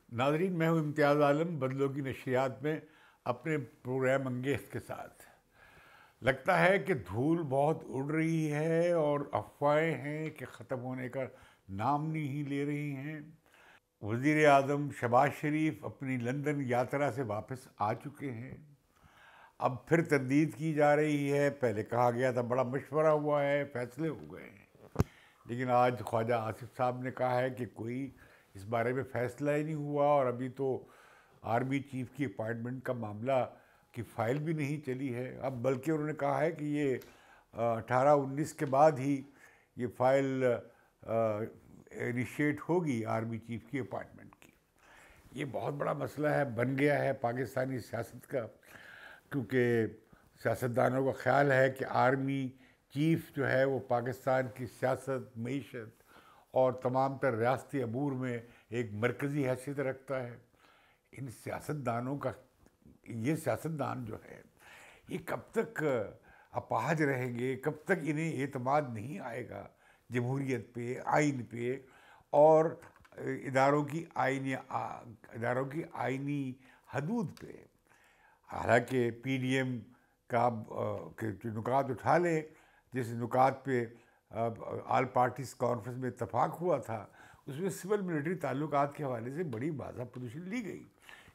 ناظرین، میں ہوں امتیاز عالم بدلوں کی نشریات میں اپنے پروگرام انگیز کے ساتھ. لگتا ہے کہ دھول بہت اڑ رہی ہے اور افواہیں ہیں کہ ختم ہونے کا نام نہیں لے رہی ہیں. وزیر اعظم شہباز شریف اپنی لندن یاترا سے واپس آ چکے ہیں. اب پھر تردید کی جا رہی ہے. پہلے کہا گیا تھا بڑا مشورہ ہوا ہے، فیصلے ہو گئے ہیں، لیکن آج خواجہ آصف صاحب نے کہا ہے کہ کوئی اس بارے میں فیصلہ ہی نہیں ہوا، اور ابھی تو آرمی چیف کی اپائنٹمنٹ کا معاملہ کی فائل بھی نہیں چلی ہے. اب بلکہ انہوں نے کہا ہے کہ یہ 18-19 کے بعد ہی یہ فائل انیشیٹ ہوگی آرمی چیف کی اپائنٹمنٹ کی. یہ بہت بڑا مسئلہ ہے، بن گیا ہے پاکستانی سیاست کا، کیونکہ سیاستدانوں کا خیال ہے کہ آرمی چیف جو ہے وہ پاکستان کی سیاست، معیشت اور تمام تر ریاستی امور میں ایک مرکزی حیثیت رکھتا ہے. ان سیاستدانوں کا یہ سیاستدان جو ہے یہ کب تک اپاہج رہیں گے، کب تک انہیں اعتماد نہیں آئے گا جمہوریت پہ، آئین پہ اور اداروں کی آئینی حدود پہ. حالانکہ پی ڈی ایم کا جو نکات اٹھا لے، جس نکات پہ آل پارٹیز کانفرنس میں اتفاق ہوا تھا، اس میں سول ملٹری تعلقات کے حوالے سے بڑی واضح پوزیشن لی گئی.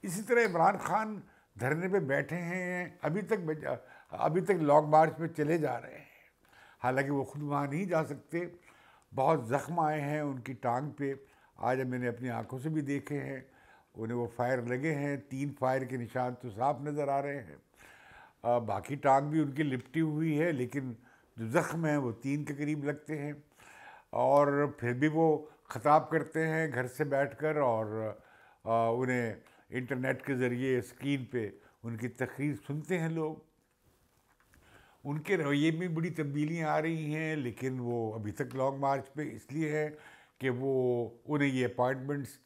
اسی طرح عمران خان دھرنے پہ بیٹھے ہیں، ابھی تک لانگ مارچ میں چلے جا رہے ہیں، حالانکہ وہ خود وہاں نہیں جا سکتے. بہت زخم آئے ہیں ان کی ٹانگ پہ، آج میں نے اپنی آنکھوں سے بھی دیکھے ہیں. انہیں وہ فائر لگے ہیں، 3 فائر کے نشان تو صاف نظر آ رہے ہیں. باقی ٹانگ بھی ان کی لپٹی ہوئی ہے، لیکن جو زخم ہیں وہ 3 کے قریب لگتے ہیں. اور پھر بھی وہ خطاب کرتے ہیں گھر سے بیٹھ کر، اور انہیں انٹرنیٹ کے ذریعے اسکرین پہ ان کی تقریر سنتے ہیں لوگ. ان کے رویے میں بڑی تبدیلیاں آ رہی ہیں، لیکن وہ ابھی تک لانگ مارچ پہ اس لیے ہے کہ انہیں یہ اپائنٹمنٹس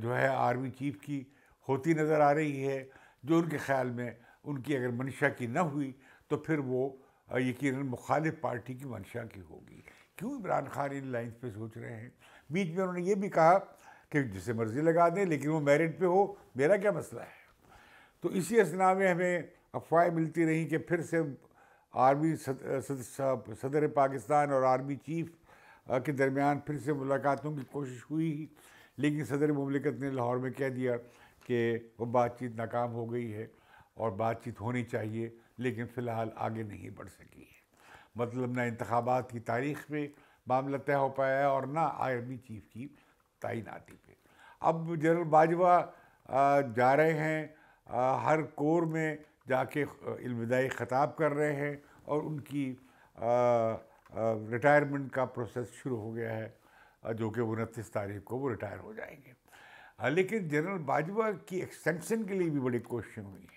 جو ہے آرمی چیف کی ہوتی نظر آ رہی ہے، جو ان کے خیال میں ان کی اگر منشا کی نہ ہوئی تو پھر وہ یقیناً مخالف پارٹی کی منشا کی ہوگی. کیوں عمران خان ان لائنز پہ سوچ رہے ہیں؟ بیچ میں انہوں نے یہ بھی کہا کہ جسے مرضی لگا دیں لیکن وہ میرٹ پہ ہو، میرا کیا مسئلہ ہے. تو اسی اثنا میں ہمیں افواہیں ملتی رہیں کہ پھر سے آرمی صدر پاکستان اور آرمی چیف کے درمیان پھر سے ملاقاتوں کی کوشش ہوئی ہی، لیکن صدر مملکت نے لاہور میں کہہ دیا کہ وہ بات چیت ناکام ہو گئی ہے اور بات چیت ہونی چاہیے، لیکن فی الحال آگے نہیں بڑھ سکی ہے. مطلب نہ انتخابات کی تاریخ پہ معاملہ طے ہو پایا ہے اور نہ آرمی چیف کی تعیناتی پہ. اب جنرل باجوہ جا رہے ہیں، ہر کور میں جا کے الوداعی خطاب کر رہے ہیں، اور ان کی ریٹائرمنٹ کا پروسیس شروع ہو گیا ہے، جو کہ 29 تاریخ کو وہ ریٹائر ہو جائیں گے. لیکن جنرل باجوہ کی ایکسٹینشن کے لیے بھی بڑی کوششیں ہوئی ہیں.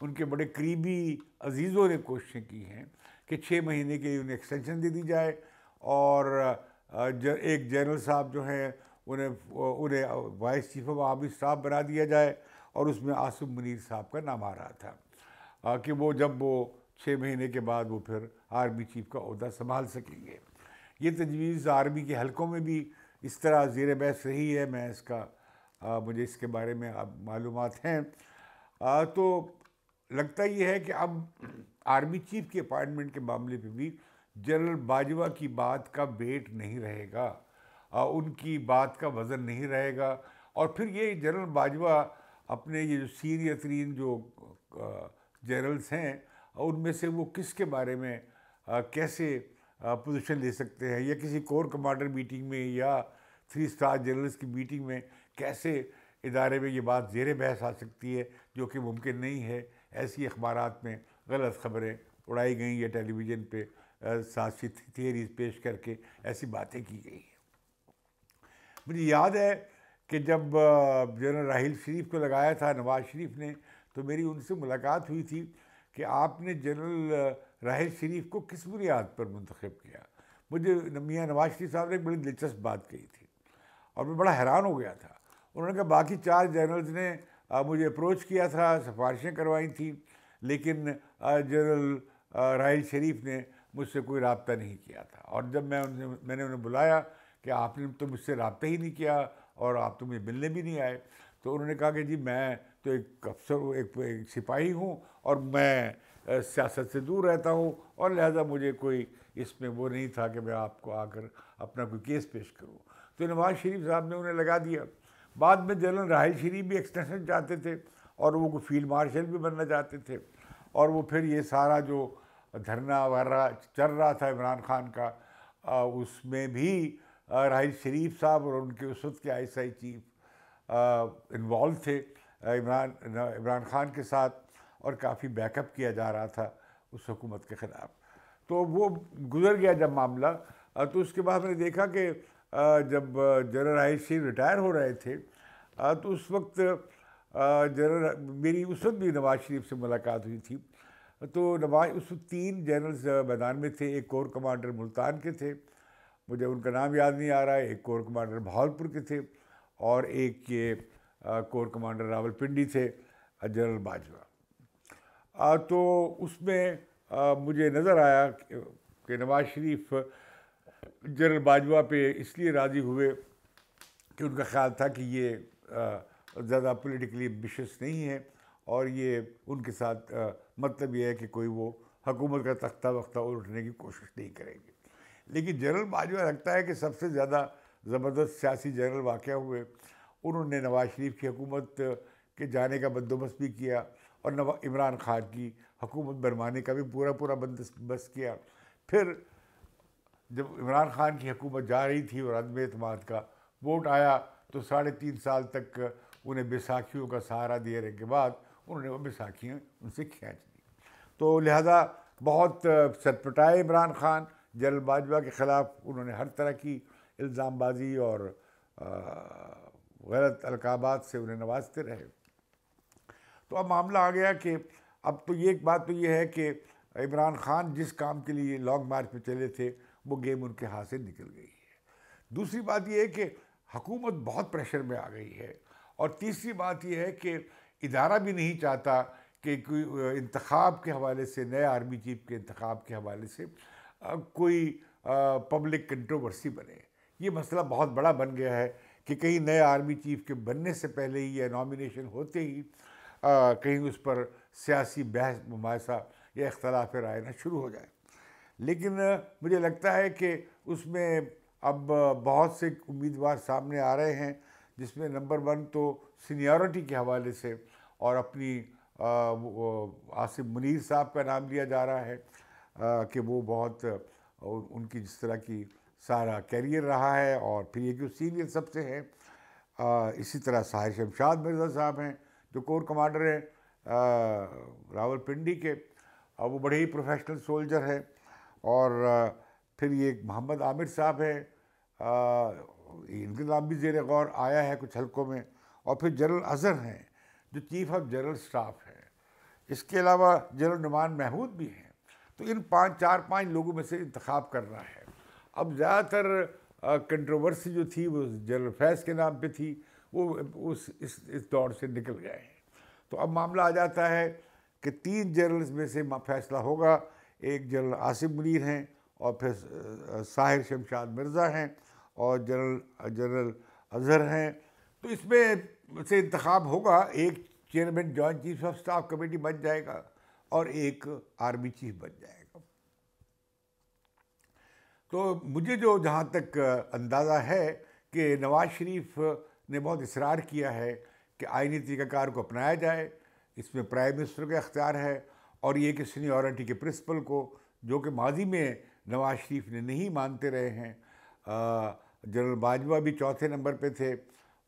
ان کے بڑے قریبی عزیزوں نے کوششیں کی ہیں کہ 6 مہینے کے لیے انہیں ایکسٹینشن دے دی جائے، اور ایک جنرل صاحب جو ہیں انہیں vice chief of army staff بنا دیا جائے، اور اس میں عاصم منیر صاحب کا نام آ رہا تھا کہ وہ 6 مہینے کے بعد وہ پھر آرمی چیف کا عہدہ سنبھال سکیں گے. یہ تجویز آرمی کے حلقوں میں بھی اس طرح زیر بحث رہی ہے. مجھے اس کے بارے میں اب معلومات ہیں. تو لگتا یہ ہے کہ اب آرمی چیف کی اپائنٹمنٹ کے معاملے پہ بھی جنرل باجوہ کی بات کا ویٹ نہیں رہے گا، ان کی بات کا وزن نہیں رہے گا. اور پھر یہ جنرل باجوہ اپنے یہ جو سینئر ترین جو جنرلز ہیں ان میں سے وہ کس کے بارے میں کیسے پوزیشن لے سکتے ہیں، یا کسی کور کمانڈر میٹنگ میں یا 3 اسٹار جنرلز کی میٹنگ میں کیسے ادارے میں یہ بات زیر بحث آ سکتی ہے، جو کہ ممکن نہیں ہے. ایسی اخبارات میں غلط خبریں اڑائی گئیں یا ٹیلی ویژن پہ سازشی تھیوریز پیش کر کے ایسی باتیں کی گئی ہیں. مجھے یاد ہے کہ جب جنرل راحیل شریف کو لگایا تھا نواز شریف نے، تو میری ان سے ملاقات ہوئی تھی کہ آپ نے جنرل راحیل شریف کو کس بنیاد پر منتخب کیا. مجھے میاں نواز شریف صاحب نے ایک بڑی دلچسپ بات کہی تھی، اور میں بڑا حیران ہو گیا تھا. انہوں نے کہا باقی 4 جنرلز نے مجھے اپروچ کیا تھا، سفارشیں کروائی تھیں، لیکن جنرل راحیل شریف نے مجھ سے کوئی رابطہ نہیں کیا تھا. اور جب میں نے انہیں بلایا کہ آپ نے تو مجھ سے رابطہ ہی نہیں کیا، اور آپ تو مجھے ملنے بھی نہیں آئے. تو انہوں نے کہا کہ جی میں تو ایک افسر ہوں, ایک سپاہی ہوں, اور میں سیاست سے دور رہتا ہوں, اور لہٰذا مجھے کوئی اس میں وہ نہیں تھا کہ میں آپ کو آ کر اپنا کوئی کیس پیش کروں. تو نواز شریف صاحب نے انہیں لگا دیا. بعد میں جنرل راحیل شریف بھی ایکسٹینشن چاہتے تھے, اور وہ کوئی فیلڈ مارشل بھی بننا چاہتے تھے, اور وہ پھر یہ سارا جو دھرنا وغیرہ چل رہا تھا عمران خان کا, اس میں بھی راحیل شریف صاحب اور ان کے اس وقت کے ISI چیف انوالو تھے عمران خان کے ساتھ, اور کافی بیک اپ کیا جا رہا تھا اس حکومت کے خلاف. تو وہ گزر گیا جب معاملہ. تو اس کے بعد میں نے دیکھا کہ جب جنرل راحیل شریف ریٹائر ہو رہے تھے, تو اس وقت میری اس وقت بھی نواز شریف سے ملاقات ہوئی تھی. تو اس وقت 3 جنرلز میدان میں تھے. ایک کور کمانڈر ملتان کے تھے, مجھے ان کا نام یاد نہیں آ رہا ہے, ایک کور کمانڈر بہاولپور کے تھے, اور ایک یہ کور کمانڈر راولپنڈی تھے, جنرل باجوہ. تو اس میں مجھے نظر آیا کہ نواز شریف جنرل باجوہ پہ اس لیے راضی ہوئے کہ ان کا خیال تھا کہ یہ زیادہ پولیٹیکلی ایمبیشس نہیں ہے, اور یہ ان کے ساتھ مطلب یہ ہے کہ کوئی وہ حکومت کا تختہ وختہ الٹنے کی کوشش نہیں کریں گے. لیکن جنرل باجوہ لگتا ہے کہ سب سے زیادہ زبردست سیاسی جنرل واقع ہوئے. انہوں نے نواز شریف کی حکومت کے جانے کا بندوبست بھی کیا, اور عمران خان کی حکومت برمانے کا بھی پورا بندوبست کیا. پھر جب عمران خان کی حکومت جا رہی تھی اور عدم اعتماد کا ووٹ آیا, تو 3.5 سال تک انہیں بیساکھیوں کا سہارا دینے کے بعد انہوں نے وہ بیساکھیاں ان سے کھینچ دی. تو لہذا بہت سرپٹائے عمران خان جنرل باجوہ کے خلاف. انہوں نے ہر طرح کی الزام بازی اور غلط القابات سے انہیں نوازتے رہے. تو اب معاملہ آ گیا کہ اب تو یہ ایک بات تو یہ ہے کہ عمران خان جس کام کے لیے لانگ مارچ پہ چلے تھے وہ گیم ان کے ہاتھ سے نکل گئی ہے. دوسری بات یہ ہے کہ حکومت بہت پریشر میں آ گئی ہے. اور تیسری بات یہ ہے کہ ادارہ بھی نہیں چاہتا کہ کوئی انتخاب کے حوالے سے, نئے آرمی چیف کے انتخاب کے حوالے سے کوئی پبلک کنٹروورسی بنے. یہ مسئلہ بہت بڑا بن گیا ہے کہ کہیں نئے آرمی چیف کے بننے سے پہلے ہی یا نامینیشن ہوتے ہی کہیں اس پر سیاسی بحث مباحثہ یا اختلاف رائے نہ شروع ہو جائے. لیکن مجھے لگتا ہے کہ اس میں اب بہت سے امیدوار سامنے آ رہے ہیں, جس میں نمبر 1 تو سینیورٹی کے حوالے سے, اور اپنی عاصم منیر صاحب کا نام لیا جا رہا ہے کہ وہ بہت ان کی جس طرح کی سارا کیریئر رہا ہے, اور پھر یہ کہ سینئر سب سے ہیں. اسی طرح طاہر شمشاد مرزا صاحب ہیں جو کور کمانڈر ہیں راولپنڈی کے, وہ بڑے ہی پروفیشنل سولجر ہیں. اور پھر یہ محمد عامر صاحب ہیں, ان کا نام بھی زیر غور آیا ہے کچھ حلقوں میں. اور پھر جنرل اظہر ہیں جو چیف آف جنرل سٹاف ہیں. اس کے علاوہ جنرل نعمان محمود بھی ہیں. تو ان 4-5 لوگوں میں سے انتخاب کرنا ہے. اب زیادہ تر کنٹروورسی جو تھی وہ جنرل فیض کے نام پہ تھی, وہ اس دور سے نکل گئے ہیں. تو اب معاملہ آ جاتا ہے کہ 3 جنرلز میں سے فیصلہ ہوگا. ایک جنرل عاصم منیر ہیں, اور پھر طاہر شمشاد مرزا ہیں, اور جنرل اظہر ہیں. تو اس میں سے انتخاب ہوگا. ایک chairman joint chief of staff committee بن جائے گا, اور ایک آرمی چیف بن جائے گا. تو مجھے جو جہاں تک اندازہ ہے کہ نواز شریف نے بہت اصرار کیا ہے کہ آئینی طریقہ کار کو اپنایا جائے. اس میں پرائم منسٹر کا اختیار ہے, اور یہ کہ سینیورٹی کے پرنسپل کو, جو کہ ماضی میں نواز شریف نے نہیں مانتے رہے ہیں. جنرل باجوہ بھی 4تھے نمبر پہ تھے,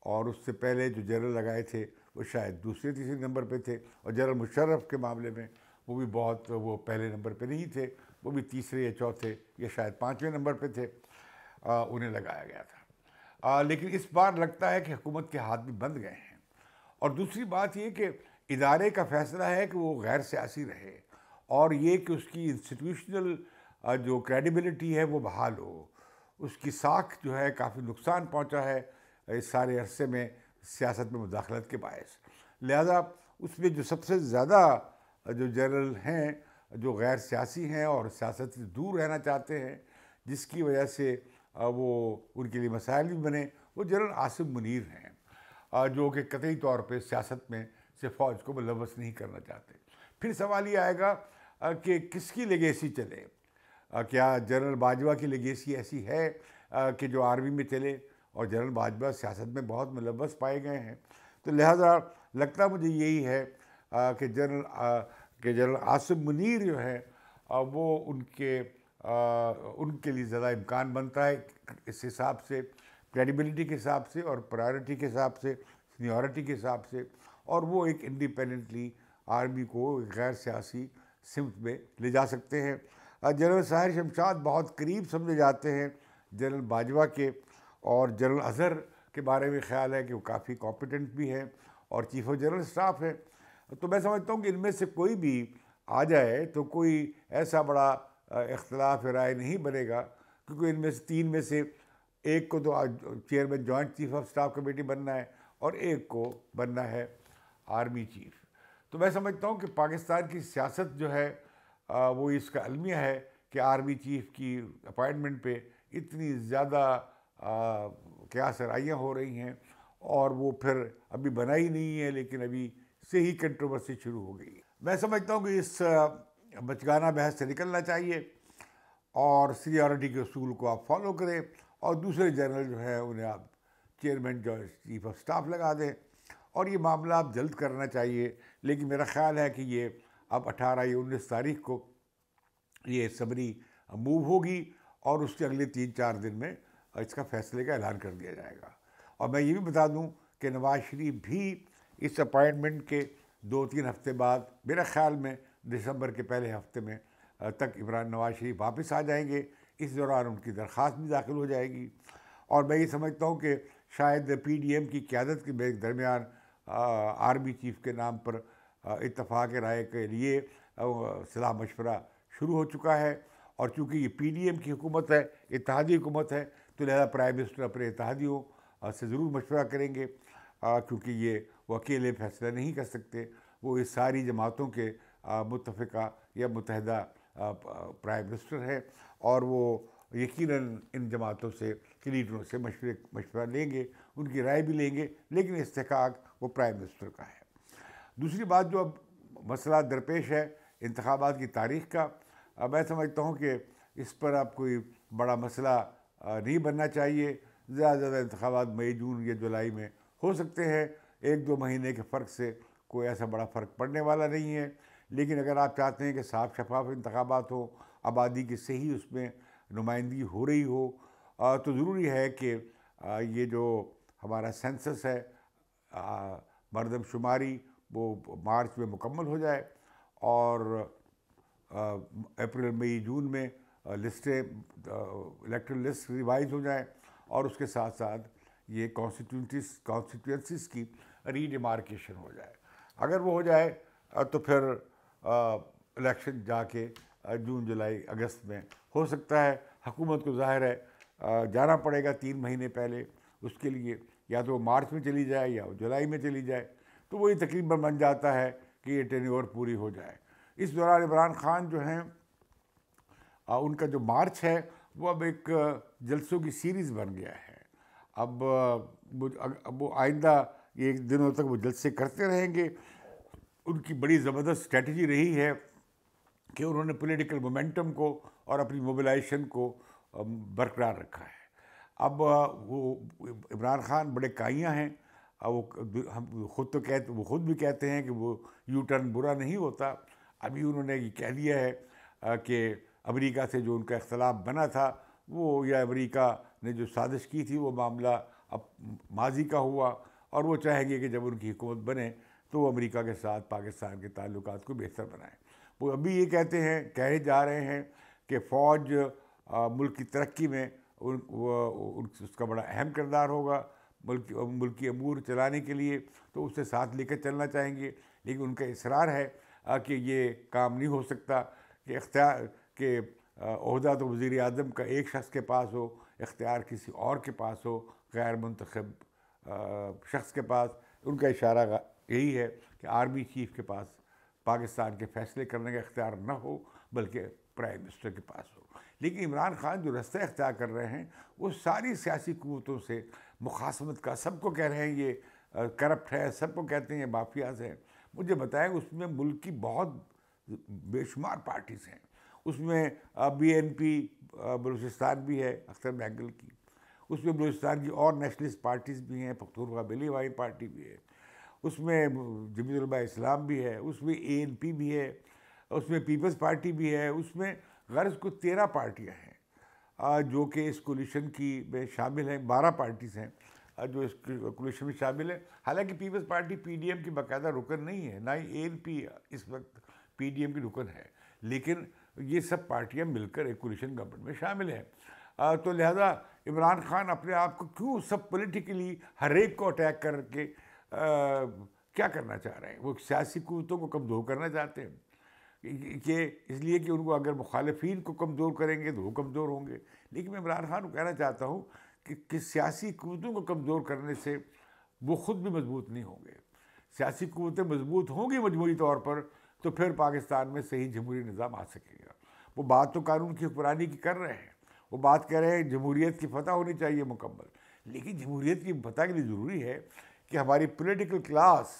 اور اس سے پہلے جو جنرل لگائے تھے وہ شاید 2-3 نمبر پہ تھے. اور جنرل مشرف کے معاملے میں وہ بھی وہ پہلے نمبر پہ نہیں تھے, وہ بھی 3 یا 4 یا شاید 5ویں نمبر پہ تھے. انہیں لگایا گیا تھا. لیکن اس بار لگتا ہے کہ حکومت کے ہاتھ بھی بند گئے ہیں. اور دوسری بات یہ کہ ادارے کا فیصلہ ہے کہ وہ غیر سیاسی رہے, اور یہ کہ اس کی انسٹیٹیوشنل جو کریڈیبلٹی ہے وہ بحال ہو. اس کی ساکھ جو ہے کافی نقصان پہنچا ہے اس سارے عرصے میں سیاست میں مداخلت کے باعث. لہذا اس میں جو سب سے زیادہ جو جنرل ہیں جو غیر سیاسی ہیں اور سیاست سے دور رہنا چاہتے ہیں, جس کی وجہ سے وہ ان کے لیے مسائل بھی بنے, وہ جنرل عاصم منیر ہیں، جو کہ قطعی طور پہ سیاست میں سے فوج کو ملوث نہیں کرنا چاہتے۔ پھر سوال یہ آئے گا کہ کس کی لیگیسی چلے؟ کیا جنرل باجوہ کی لیگیسی ایسی ہے کہ جو آرمی میں چلے؟ اور جنرل باجوہ سیاست میں بہت ملوث پائے گئے ہیں، تو لہٰذا لگتا مجھے یہی ہے کہ جنرل عاصم منیر جو ہے وہ ان کے لیے زیادہ امکان بنتا ہے اس حساب سے، کریڈیبلٹی کے حساب سے اور پرائرٹی کے حساب سے، سینیورٹی کے حساب سے، اور وہ ایک انڈیپینڈنٹلی آرمی کو غیر سیاسی سمت میں لے جا سکتے ہیں۔ جنرل ساحر شمشاد بہت قریب سمجھے جاتے ہیں جنرل باجوہ کے، اور جنرل اظہر کے بارے میں خیال ہے کہ وہ کافی کمپیٹنٹ بھی ہیں اور چیف آف جنرل اسٹاف ہے۔ تو میں سمجھتا ہوں کہ ان میں سے کوئی بھی آ جائے تو کوئی ایسا بڑا اختلاف رائے نہیں بنے گا، کیونکہ ان میں سے تین میں سے ایک کو تو chairman joint chief of staff committee بننا ہے اور ایک کو بننا ہے آرمی چیف۔ تو میں سمجھتا ہوں کہ پاکستان کی سیاست جو ہے وہ اس کا المیہ ہے کہ آرمی چیف کی اپائنٹمنٹ پہ اتنی زیادہ کیا سرائیاں ہو رہی ہیں، اور وہ پھر ابھی بنا ہی نہیں ہے، لیکن ابھی سے ہی کنٹروورسی شروع ہو گئی ہے۔ میں سمجھتا ہوں کہ اس بچگانہ بحث سے نکلنا چاہیے اور سینیورٹی کے اصول کو آپ فالو کریں، اور دوسرے جنرل جو ہے انہیں آپ چیئرمین جو چیف آف اسٹاف لگا دیں، اور یہ معاملہ آپ جلد کرنا چاہیے۔ لیکن میرا خیال ہے کہ یہ اب 18 یا 19 تاریخ کو یہ سمری موو ہوگی، اور اس کے اگلے 3-4 دن میں اس کا فیصلے کا اعلان کر دیا جائے گا۔ اور میں یہ بھی بتا دوں کہ نواز شریف بھی اس اپائنٹمنٹ کے 2-3 ہفتے بعد، میرا خیال میں دسمبر کے پہلے ہفتے میں تک نواز شریف واپس آ جائیں گے۔ اس دوران ان کی درخواست بھی داخل ہو جائے گی، اور میں یہ سمجھتا ہوں کہ شاید پی ڈی ایم کی قیادت کے درمیان آرمی چیف کے نام پر اتفاق رائے کے لیے صلاح مشورہ شروع ہو چکا ہے، اور چونکہ یہ پی ڈی ایم کی حکومت ہے، اتحادی حکومت ہے، تو لہذا پرائم منسٹر اپنے اتحادیوں سے ضرور مشورہ کریں گے، کیونکہ یہ وہ اکیلے فیصلہ نہیں کر سکتے، وہ اس ساری جماعتوں کے متفقہ یا متحدہ پرائم منسٹر ہے، اور وہ یقیناً ان جماعتوں سے کے لیڈروں سے مشورہ لیں گے، ان کی رائے بھی لیں گے، لیکن استحقاق وہ پرائم منسٹر کا ہے۔ دوسری بات جو اب مسئلہ درپیش ہے انتخابات کی تاریخ کا، میں سمجھتا ہوں کہ اس پر اب کوئی بڑا مسئلہ نہیں بننا چاہیے۔ زیادہ سے زیادہ انتخابات مئی، جون یا جولائی میں ہو سکتے ہیں، 1-2 مہینے کے فرق سے کوئی ایسا بڑا فرق پڑنے والا نہیں ہے۔ لیکن اگر آپ چاہتے ہیں کہ صاف شفاف انتخابات ہوں، آبادی کی صحیح اس میں نمائندگی ہو رہی ہو، تو ضروری ہے کہ یہ جو ہمارا سینسس ہے، مردم شماری، وہ مارچ میں مکمل ہو جائے، اور اپریل مئی جون میں لسٹیں الیکٹرل لسٹ ریوائز ہو جائیں، اور اس کے ساتھ ساتھ یہ کانسٹیٹوئنسیز کی ری ڈیمارکیشن ہو جائے۔ اگر وہ ہو جائے تو پھر الیکشن جا کے جون، جولائی، اگست میں ہو سکتا ہے۔ حکومت کو ظاہر ہے جانا پڑے گا 3 مہینے پہلے اس کے لیے، یا تو مارچ میں چلی جائے یا جولائی میں چلی جائے، تو وہی تقریباً بن جاتا ہے کہ یہ ٹینیور پوری ہو جائے۔ اس دوران عمران خان جو ہیں ان کا جو مارچ ہے وہ اب ایک جلسوں کی سیریز بن گیا ہے۔ اب وہ آئندہ ایک دنوں تک وہ جلسے کرتے رہیں گے۔ ان کی بڑی زبردست اسٹریٹجی رہی ہے کہ انہوں نے پولیٹیکل مومنٹم کو اور اپنی موبلائزیشن کو برقرار رکھا ہے۔ اب وہ عمران خان بڑے کائیاں ہیں، وہ خود بھی کہتے ہیں کہ وہ یو ٹرن برا نہیں ہوتا۔ ابھی انہوں نے یہ کہہ دیا ہے کہ امریکہ سے جو ان کا اختلاف بنا تھا، وہ یا امریکہ نے جو سازش کی تھی، وہ معاملہ اب ماضی کا ہوا، اور وہ چاہیں گے کہ جب ان کی حکومت بنے تو وہ امریکہ کے ساتھ پاکستان کے تعلقات کو بہتر بنائیں۔ وہ ابھی یہ کہے جا رہے ہیں کہ فوج ملک کی ترقی میں اس کا بڑا اہم کردار ہوگا، ملکی امور چلانے کے لیے، تو اسے ساتھ لے کر چلنا چاہیں گے، لیکن ان کا اصرار ہے کہ یہ کام نہیں ہو سکتا کہ عہدہ تو وزیر اعظم کا ایک شخص کے پاس ہو، اختیار کسی اور کے پاس ہو، غیر منتخب شخص کے پاس۔ ان کا اشارہ یہی ہے کہ آرمی چیف کے پاس پاکستان کے فیصلے کرنے کا اختیار نہ ہو، بلکہ پرائم منسٹر کے پاس ہو۔ لیکن عمران خان جو رستہ اختیار کر رہے ہیں وہ ساری سیاسی قوتوں سے مخاصمت کا، سب کو کہہ رہے ہیں یہ کرپٹ ہے، سب کو کہتے ہیں یہ مافیاز ہیں. مجھے بتائیں اس میں ملک کی بہت بے شمار پارٹیز ہیں. اس میں بی این پی بلوچستان بھی ہے اختر مینگل کی، اس میں بلوچستان کی اور نیشنلسٹ پارٹیز بھی ہیں، پختونخوا بلی وائی پارٹی بھی ہے، اس میں جمعیت علماء اسلام بھی ہے، اس میں اے این پی بھی ہے، اس میں پیپلز پارٹی بھی ہے، اس میں غرض کو 13 پارٹیاں ہیں جو کہ اس کولیشن کی میں شامل ہیں. 12 پارٹیز ہیں جو اس کولیشن میں شامل ہیں. حالانکہ پیپلز پارٹی پی ڈی ایم کی باقاعدہ رکن نہیں ہے، نہ ہی اے این پی اس وقت پی ڈی ایم کی رکن ہے، لیکن یہ سب پارٹیاں مل کر ایک کولیشن گورنمنٹ میں شامل ہیں. تو لہذا عمران خان اپنے آپ کو کیوں سب پولیٹیکلی ہر ایک کو اٹیک کر کے کیا کرنا چاہ رہے ہیں؟ وہ سیاسی قوتوں کو کمزور کرنا چاہتے ہیں کہ اس لیے کہ ان کو اگر مخالفین کو کمزور کریں گے تو وہ کمزور ہوں گے. لیکن میں عمران خان کو کہنا چاہتا ہوں کہ سیاسی قوتوں کو کمزور کرنے سے وہ خود بھی مضبوط نہیں ہوں گے. سیاسی قوتیں مضبوط ہوں گی مجموعی طور پر تو پھر پاکستان میں صحیح جمہوری نظام آ سکے گا. وہ بات تو قانون کی حکمرانی کی کر رہے ہیں، وہ بات کہہ رہے ہیں جمہوریت کی فتح ہونی چاہیے مکمل، لیکن جمہوریت کی فتح کے لیے ضروری ہے کہ ہماری پولیٹیکل کلاس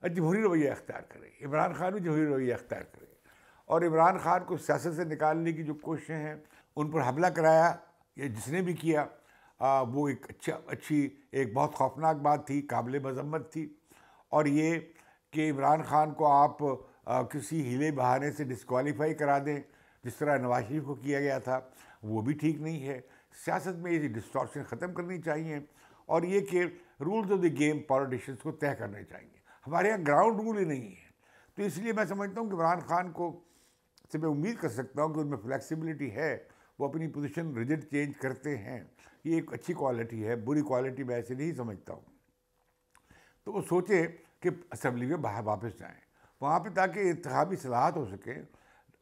جمہوری رویہ اختیار کرے. عمران خان بھی جمہوری رویہ اختیار کرے. اور عمران خان کو سیاست سے نکالنے کی جو کوششیں ہیں ان پر حملہ کرایا یا جس نے بھی کیا وہ ایک اچھی ایک بہت خوفناک بات تھی، قابل مذمت تھی. اور یہ کہ عمران خان کو آپ کسی ہیلے بہانے سے ڈسکوالیفائی کرا دیں جس طرح نواز شریف کو کیا گیا تھا، وہ بھی ٹھیک نہیں ہے. سیاست میں یہ ڈسٹارشن ختم کرنی چاہیے اور یہ کہ rules of the game politicians کو طے کرنے چاہیے. ہمارے یہاں گراؤنڈ رول ہی نہیں ہے. تو اس لیے میں سمجھتا ہوں کہ عمران خان کو سے میں امید کر سکتا ہوں کہ ان میں فلیکسیبلٹی ہے، وہ اپنی پوزیشن ریجڈ چینج کرتے ہیں. یہ ایک اچھی کوالٹی ہے، بری کوالٹی میں ایسے نہیں سمجھتا ہوں. تو وہ سوچے کہ اسمبلی میں باہر واپس جائیں وہاں پہ تاکہ انتخابی اصلاحات ہو سکیں،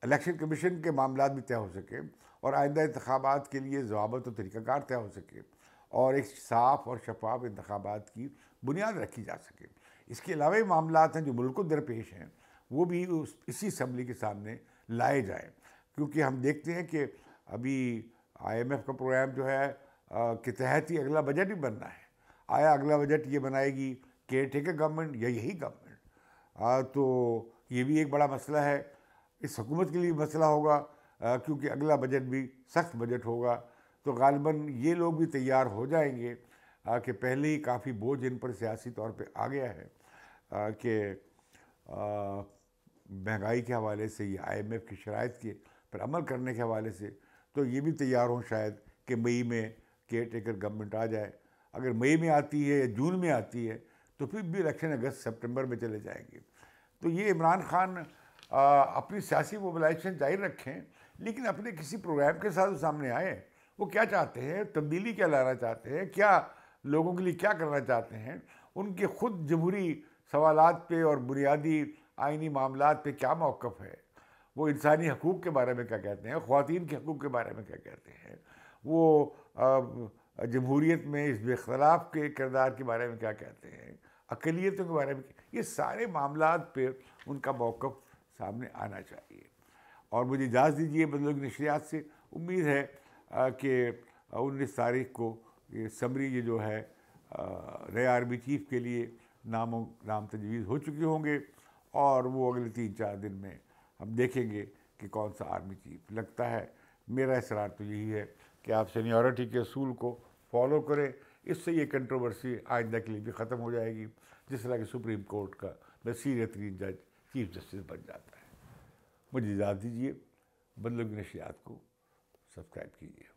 الیکشن کمیشن کے معاملات بھی طے ہو سکیں اور آئندہ انتخابات کے لیے ضوابط و طریقہ کار طے ہو سکے اور ایک صاف اور شفاف انتخابات کی بنیاد رکھی جا سکے. اس کے علاوہ معاملات ہیں جو ملک کو درپیش ہیں وہ بھی اسی اسمبلی کے سامنے لائے جائیں، کیونکہ ہم دیکھتے ہیں کہ ابھی آئی ایم ایف کا پروگرام جو ہے کے تحت ہی اگلا بجٹ بھی بننا ہے. آیا اگلا بجٹ یہ بنائے گی کیئر ٹیکر گورنمنٹ یا یہی گورنمنٹ؟ تو یہ بھی ایک بڑا مسئلہ ہے، اس حکومت کے لیے مسئلہ ہوگا کیونکہ اگلا بجٹ بھی سخت بجٹ ہوگا. تو غالباً یہ لوگ بھی تیار ہو جائیں گے کہ پہلے ہی کافی بوجھ ان پر سیاسی طور پہ آ گیا ہے کہ مہنگائی کے حوالے سے یا آئی ایم ایف کی شرائط کے پر عمل کرنے کے حوالے سے، تو یہ بھی تیار ہوں شاید کہ مئی میں کیئر ٹیکر گورنمنٹ آ جائے. اگر مئی میں آتی ہے یا جون میں آتی ہے تو پھر بھی الیکشن اگست سپٹمبر میں چلے جائیں گے. تو یہ عمران خان اپنی سیاسی موبلائزیشن جاری رکھیں لیکن اپنے کسی پروگرام کے ساتھ سامنے آئے. وہ کیا چاہتے ہیں، تبدیلی کیا لانا چاہتے ہیں، کیا لوگوں کے لیے کیا کرنا چاہتے ہیں، ان کے خود جمہوری سوالات پہ اور بنیادی آئینی معاملات پہ کیا موقف ہے، وہ انسانی حقوق کے بارے میں کیا کہتے ہیں، خواتین کے حقوق کے بارے میں کیا کہتے ہیں، وہ جمہوریت میں اس بے اختلاف کے کردار کے بارے میں کیا کہتے ہیں، اقلیتوں کے بارے میں، یہ سارے معاملات پہ ان کا موقف سامنے آنا چاہیے. اور مجھے اجازت دیجیے بدلوں کی نشریات سے امید ہے کہ 19 تاریخ کو یہ سمری یہ جو ہے نئے آرمی چیف کے لیے نام تجویز ہو چکے ہوں گے اور وہ اگلے 3-4 دن میں ہم دیکھیں گے کہ کون سا آرمی چیف. لگتا ہے میرا اصرار تو یہی ہے کہ آپ سینیورٹی کے اصول کو فالو کریں. اس سے یہ کنٹروورسی آئندہ کے لیے بھی ختم ہو جائے گی، جس طرح کہ سپریم کورٹ کا سینئر ترین جج چیف جسٹس بن جاتا ہے. مجھے اجازت دیجیے، بدلوں کی نشریات کو سبسکرائب کیجیے.